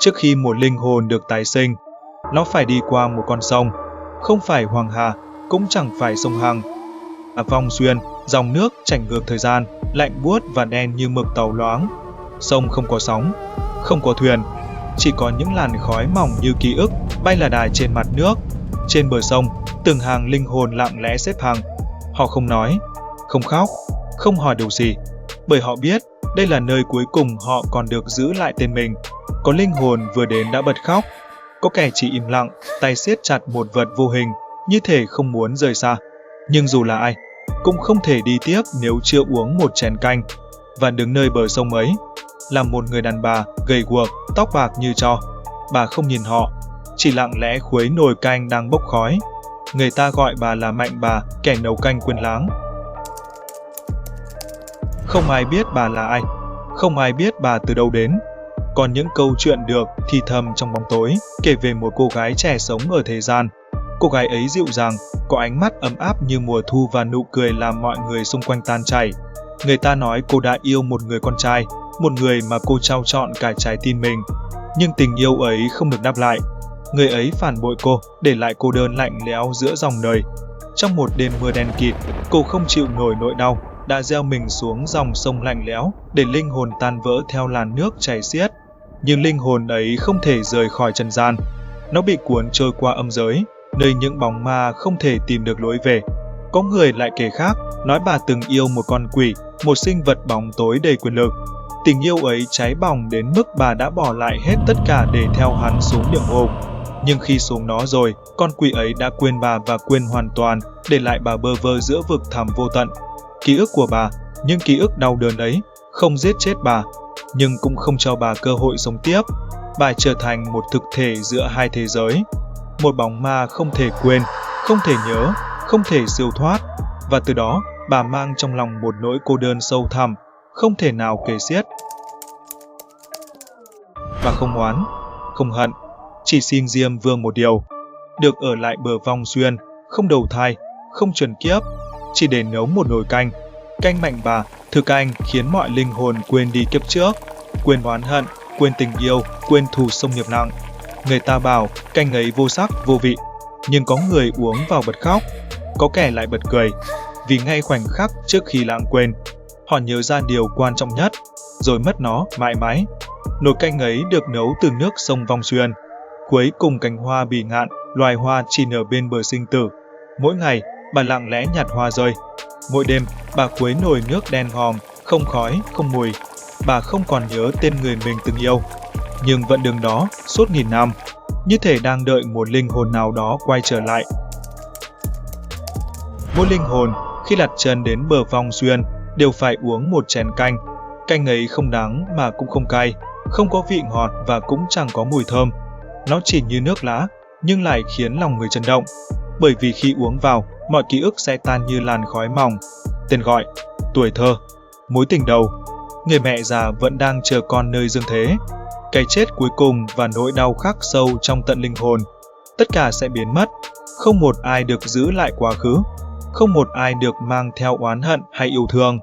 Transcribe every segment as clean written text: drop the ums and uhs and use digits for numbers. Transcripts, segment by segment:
Trước khi một linh hồn được tái sinh, nó phải đi qua một con sông, không phải Hoàng Hà, cũng chẳng phải sông Hằng. Vong Xuyên, dòng nước chảy ngược thời gian, lạnh buốt và đen như mực tàu loáng. Sông không có sóng, không có thuyền, chỉ có những làn khói mỏng như ký ức bay là đài trên mặt nước. Trên bờ sông, từng hàng linh hồn lặng lẽ xếp hàng. Họ không nói, không khóc, không hỏi điều gì, bởi họ biết đây là nơi cuối cùng họ còn được giữ lại tên mình. Có linh hồn vừa đến đã bật khóc, có kẻ chỉ im lặng, tay siết chặt một vật vô hình, như thể không muốn rời xa. Nhưng dù là ai, cũng không thể đi tiếp nếu chưa uống một chén canh. Và đứng nơi bờ sông ấy là một người đàn bà gầy guộc, tóc bạc như tro. Bà không nhìn họ, chỉ lặng lẽ khuấy nồi canh đang bốc khói. Người ta gọi bà là Mạnh Bà, kẻ nấu canh quên láng. Không ai biết bà là ai, không ai biết bà từ đâu đến. Còn những câu chuyện được thì thầm trong bóng tối, kể về một cô gái trẻ sống ở thế gian. Cô gái ấy dịu dàng, có ánh mắt ấm áp như mùa thu và nụ cười làm mọi người xung quanh tan chảy. Người ta nói cô đã yêu một người con trai, một người mà cô trao trọn cả trái tim mình. Nhưng tình yêu ấy không được đáp lại. Người ấy phản bội cô, để lại cô đơn lạnh lẽo giữa dòng đời. Trong một đêm mưa đen kịt, cô không chịu nổi nỗi đau, đã gieo mình xuống dòng sông lạnh lẽo để linh hồn tan vỡ theo làn nước chảy xiết. Nhưng linh hồn ấy không thể rời khỏi trần gian. Nó bị cuốn trôi qua âm giới, nơi những bóng ma không thể tìm được lối về. Có người lại kể khác, nói bà từng yêu một con quỷ, một sinh vật bóng tối đầy quyền lực. Tình yêu ấy cháy bỏng đến mức bà đã bỏ lại hết tất cả để theo hắn xuống địa ngục. Nhưng khi xuống đó rồi, con quỷ ấy đã quên bà và quên hoàn toàn, để lại bà bơ vơ giữa vực thẳm vô tận. Ký ức của bà, những ký ức đau đớn ấy, không giết chết bà, nhưng cũng không cho bà cơ hội sống tiếp. Bà trở thành một thực thể giữa hai thế giới. Một bóng ma không thể quên, không thể nhớ, không thể siêu thoát. Và từ đó, bà mang trong lòng một nỗi cô đơn sâu thẳm, không thể nào kể xiết. Bà không oán, không hận, chỉ xin Diêm Vương một điều. Được ở lại bờ Vong Xuyên, không đầu thai, không chuẩn kiếp, chỉ để nấu một nồi canh. Canh Mạnh Bà, thứ canh khiến mọi linh hồn quên đi kiếp trước, quên oán hận, quên tình yêu, quên thù sông nghiệp nặng. Người ta bảo canh ấy vô sắc, vô vị, nhưng có người uống vào bật khóc, có kẻ lại bật cười, vì ngay khoảnh khắc trước khi lãng quên, họ nhớ ra điều quan trọng nhất, rồi mất nó mãi mãi. Nồi canh ấy được nấu từ nước sông Vong Xuyên, quấy cùng cành hoa bỉ ngạn, loài hoa chỉ nở bên bờ sinh tử. Mỗi ngày, bà lặng lẽ nhặt hoa rơi. Mỗi đêm, bà quấy nồi nước đen ngòm, không khói, không mùi. Bà không còn nhớ tên người mình từng yêu, nhưng vẫn đứng đó suốt nghìn năm, như thể đang đợi một linh hồn nào đó quay trở lại. Mỗi linh hồn, khi đặt chân đến bờ Vong Xuyên, đều phải uống một chén canh. Canh ấy không đắng mà cũng không cay, không có vị ngọt và cũng chẳng có mùi thơm. Nó chỉ như nước lá, nhưng lại khiến lòng người chấn động. Bởi vì khi uống vào, mọi ký ức sẽ tan như làn khói mỏng. Tên gọi, tuổi thơ, mối tình đầu. Người mẹ già vẫn đang chờ con nơi dương thế. Cái chết cuối cùng và nỗi đau khắc sâu trong tận linh hồn. Tất cả sẽ biến mất. Không một ai được giữ lại quá khứ. Không một ai được mang theo oán hận hay yêu thương.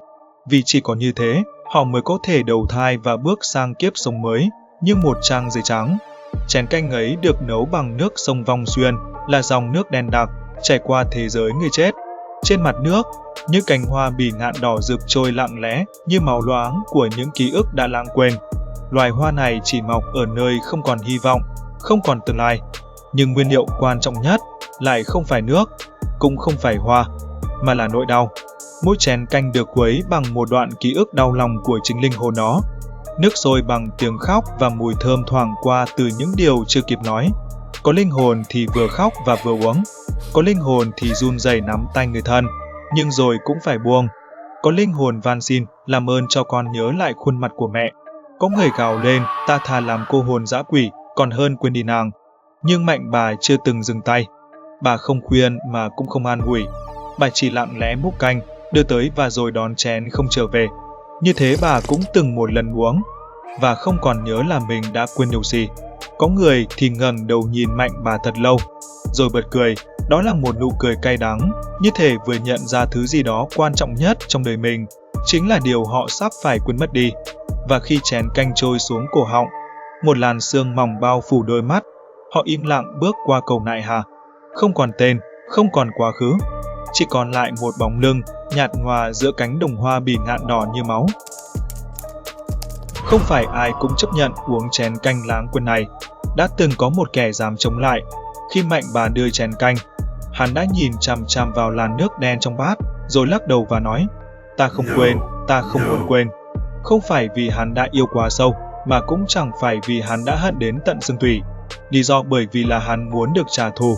Vì chỉ có như thế, họ mới có thể đầu thai và bước sang kiếp sống mới, như một trang giấy trắng. Chén canh ấy được nấu bằng nước sông Vong Xuyên, là dòng nước đen đặc, chảy qua thế giới người chết. Trên mặt nước, những cành hoa bỉ ngạn đỏ rực trôi lặng lẽ như màu loáng của những ký ức đã lãng quên. Loài hoa này chỉ mọc ở nơi không còn hy vọng, không còn tương lai. Nhưng nguyên liệu quan trọng nhất lại không phải nước, cũng không phải hoa, mà là nỗi đau. Mỗi chén canh được quấy bằng một đoạn ký ức đau lòng của chính linh hồn đó. Nước sôi bằng tiếng khóc và mùi thơm thoảng qua từ những điều chưa kịp nói. Có linh hồn thì vừa khóc và vừa uống. Có linh hồn thì run rẩy nắm tay người thân, nhưng rồi cũng phải buông. Có linh hồn van xin, làm ơn cho con nhớ lại khuôn mặt của mẹ. Có người gào lên, ta thà làm cô hồn dã quỷ, còn hơn quên đi nàng. Nhưng Mạnh Bà chưa từng dừng tay. Bà không khuyên mà cũng không an ủi. Bà chỉ lặng lẽ múc canh, đưa tới và rồi đón chén không trở về. Như thế bà cũng từng một lần uống, và không còn nhớ là mình đã quên điều gì. Có người thì ngẩng đầu nhìn Mạnh Bà thật lâu, rồi bật cười. Đó là một nụ cười cay đắng, như thể vừa nhận ra thứ gì đó quan trọng nhất trong đời mình, chính là điều họ sắp phải quên mất đi. Và khi chén canh trôi xuống cổ họng, một làn sương mỏng bao phủ đôi mắt. Họ im lặng bước qua cầu nại hà. Không còn tên, không còn quá khứ. Chỉ còn lại một bóng lưng, nhạt nhòa giữa cánh đồng hoa bì ngạn đỏ như máu. Không phải ai cũng chấp nhận uống chén canh lãng quên này. Đã từng có một kẻ dám chống lại. Khi Mạnh Bà đưa chén canh, hắn đã nhìn chằm chằm vào làn nước đen trong bát, rồi lắc đầu và nói, ta không quên, ta không muốn quên. Không phải vì hắn đã yêu quá sâu, mà cũng chẳng phải vì hắn đã hận đến tận xương tủy. Lý do bởi vì là hắn muốn được trả thù.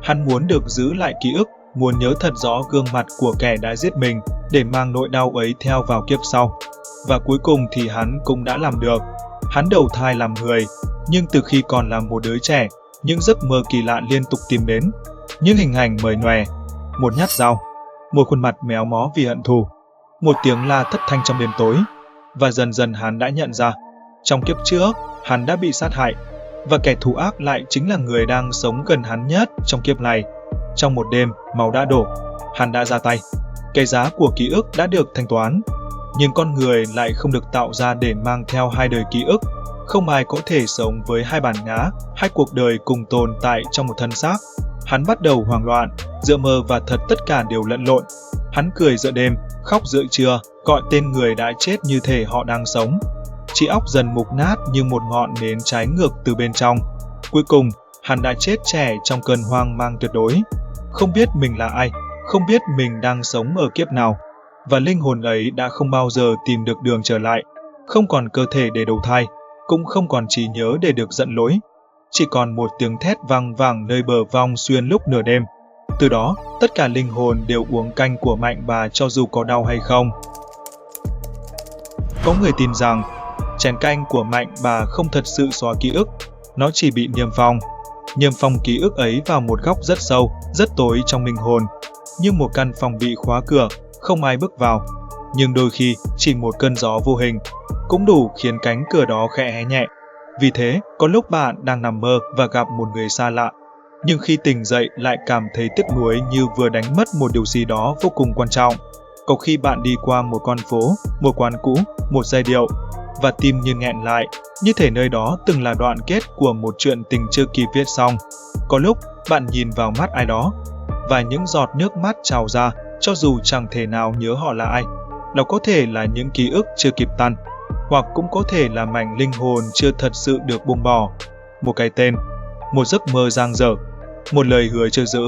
Hắn muốn được giữ lại ký ức, muốn nhớ thật rõ gương mặt của kẻ đã giết mình, để mang nỗi đau ấy theo vào kiếp sau. Và cuối cùng thì hắn cũng đã làm được. Hắn đầu thai làm người, nhưng từ khi còn là một đứa trẻ, những giấc mơ kỳ lạ liên tục tìm đến. Những hình ảnh mời nhòe, một nhát dao, một khuôn mặt méo mó vì hận thù, một tiếng la thất thanh trong đêm tối. Và dần dần hắn đã nhận ra, trong kiếp trước, hắn đã bị sát hại, và kẻ thù ác lại chính là người đang sống gần hắn nhất trong kiếp này. Trong một đêm, máu đã đổ, hắn đã ra tay. Cái giá của ký ức đã được thanh toán, nhưng con người lại không được tạo ra để mang theo hai đời ký ức. Không ai có thể sống với hai bản ngã, hai cuộc đời cùng tồn tại trong một thân xác. Hắn bắt đầu hoảng loạn, giữa mơ và thật tất cả đều lẫn lộn. Hắn cười giữa đêm, khóc giữa trưa, gọi tên người đã chết như thể họ đang sống. Trí óc dần mục nát như một ngọn nến cháy ngược từ bên trong. Cuối cùng, hắn đã chết trẻ trong cơn hoang mang tuyệt đối. Không biết mình là ai, không biết mình đang sống ở kiếp nào. Và linh hồn ấy đã không bao giờ tìm được đường trở lại. Không còn cơ thể để đầu thai, cũng không còn trí nhớ để được giận lỗi. Chỉ còn một tiếng thét vang vẳng nơi bờ vong xuyên lúc nửa đêm. Từ đó, tất cả linh hồn đều uống canh của Mạnh Bà cho dù có đau hay không. Có người tin rằng, chén canh của Mạnh Bà không thật sự xóa ký ức, nó chỉ bị niêm phong ký ức ấy vào một góc rất sâu, rất tối trong linh hồn. Như một căn phòng bị khóa cửa, không ai bước vào. Nhưng đôi khi, chỉ một cơn gió vô hình cũng đủ khiến cánh cửa đó khẽ hé nhẹ. Vì thế, có lúc bạn đang nằm mơ và gặp một người xa lạ, nhưng khi tỉnh dậy lại cảm thấy tiếc nuối như vừa đánh mất một điều gì đó vô cùng quan trọng. Có khi bạn đi qua một con phố, một quán cũ, một giai điệu, và tim như nghẹn lại, như thể nơi đó từng là đoạn kết của một chuyện tình chưa kịp viết xong. Có lúc, bạn nhìn vào mắt ai đó, và những giọt nước mắt trào ra, cho dù chẳng thể nào nhớ họ là ai. Đó có thể là những ký ức chưa kịp tan, hoặc cũng có thể là mảnh linh hồn chưa thật sự được buông bỏ. Một cái tên, một giấc mơ dang dở, một lời hứa chưa giữ.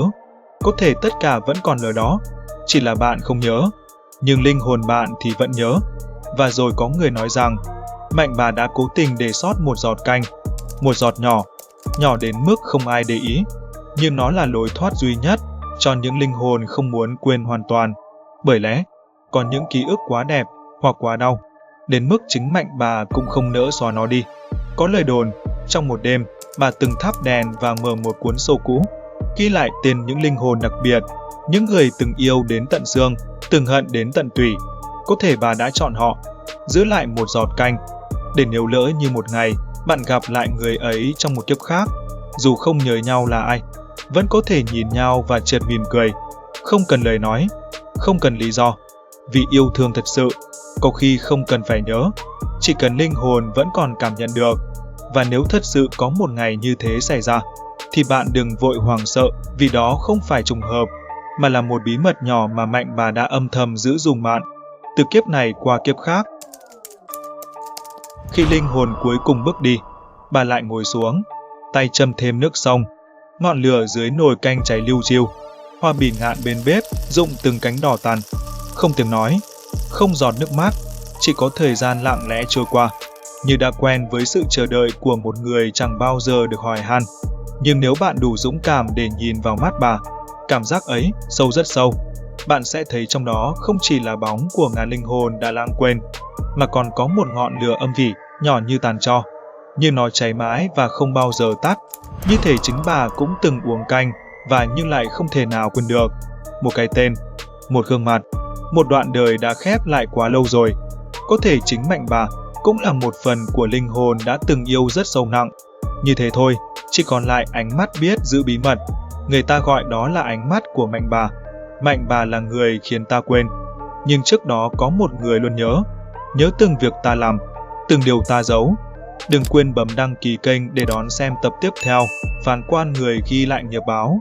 Có thể tất cả vẫn còn ở đó, chỉ là bạn không nhớ, nhưng linh hồn bạn thì vẫn nhớ. Và rồi có người nói rằng, Mạnh Bà đã cố tình để sót một giọt canh, một giọt nhỏ, nhỏ đến mức không ai để ý, nhưng nó là lối thoát duy nhất cho những linh hồn không muốn quên hoàn toàn. Bởi lẽ, có những ký ức quá đẹp hoặc quá đau, đến mức chính Mạnh Bà cũng không nỡ xóa nó đi. Có lời đồn, trong một đêm, bà từng thắp đèn và mở một cuốn sổ cũ, ghi lại tên những linh hồn đặc biệt, những người từng yêu đến tận xương, từng hận đến tận tủy. Có thể bà đã chọn họ, giữ lại một giọt canh, để nếu lỡ như một ngày bạn gặp lại người ấy trong một kiếp khác, dù không nhớ nhau là ai, vẫn có thể nhìn nhau và chợt mỉm cười. Không cần lời nói, không cần lý do, vì yêu thương thật sự, có khi không cần phải nhớ, chỉ cần linh hồn vẫn còn cảm nhận được. Và nếu thật sự có một ngày như thế xảy ra, thì bạn đừng vội hoảng sợ, vì đó không phải trùng hợp, mà là một bí mật nhỏ mà Mạnh Bà đã âm thầm giữ dùm bạn, từ kiếp này qua kiếp khác. Khi linh hồn cuối cùng bước đi, bà lại ngồi xuống, tay châm thêm nước sông, ngọn lửa dưới nồi canh cháy liu riu, hoa bỉ ngạn bên bếp rụng từng cánh đỏ tàn. Không tiếng nói, không giọt nước mắt, chỉ có thời gian lặng lẽ trôi qua, như đã quen với sự chờ đợi của một người chẳng bao giờ được hỏi han. Nhưng nếu bạn đủ dũng cảm để nhìn vào mắt bà, cảm giác ấy sâu rất sâu, bạn sẽ thấy trong đó không chỉ là bóng của ngàn linh hồn đã lãng quên, mà còn có một ngọn lửa âm vỉ, nhỏ như tàn tro, nhưng nó cháy mãi và không bao giờ tắt, như thể chính bà cũng từng uống canh và nhưng lại không thể nào quên được. Một cái tên, một gương mặt, một đoạn đời đã khép lại quá lâu rồi. Có thể chính Mạnh Bà cũng là một phần của linh hồn đã từng yêu rất sâu nặng. Như thế thôi, chỉ còn lại ánh mắt biết giữ bí mật. Người ta gọi đó là ánh mắt của Mạnh Bà. Mạnh Bà là người khiến ta quên, nhưng trước đó có một người luôn nhớ từng việc ta làm, từng điều ta giấu. Đừng quên bấm đăng ký kênh để đón xem tập tiếp theo. Phán quan người ghi lại nhớ báo.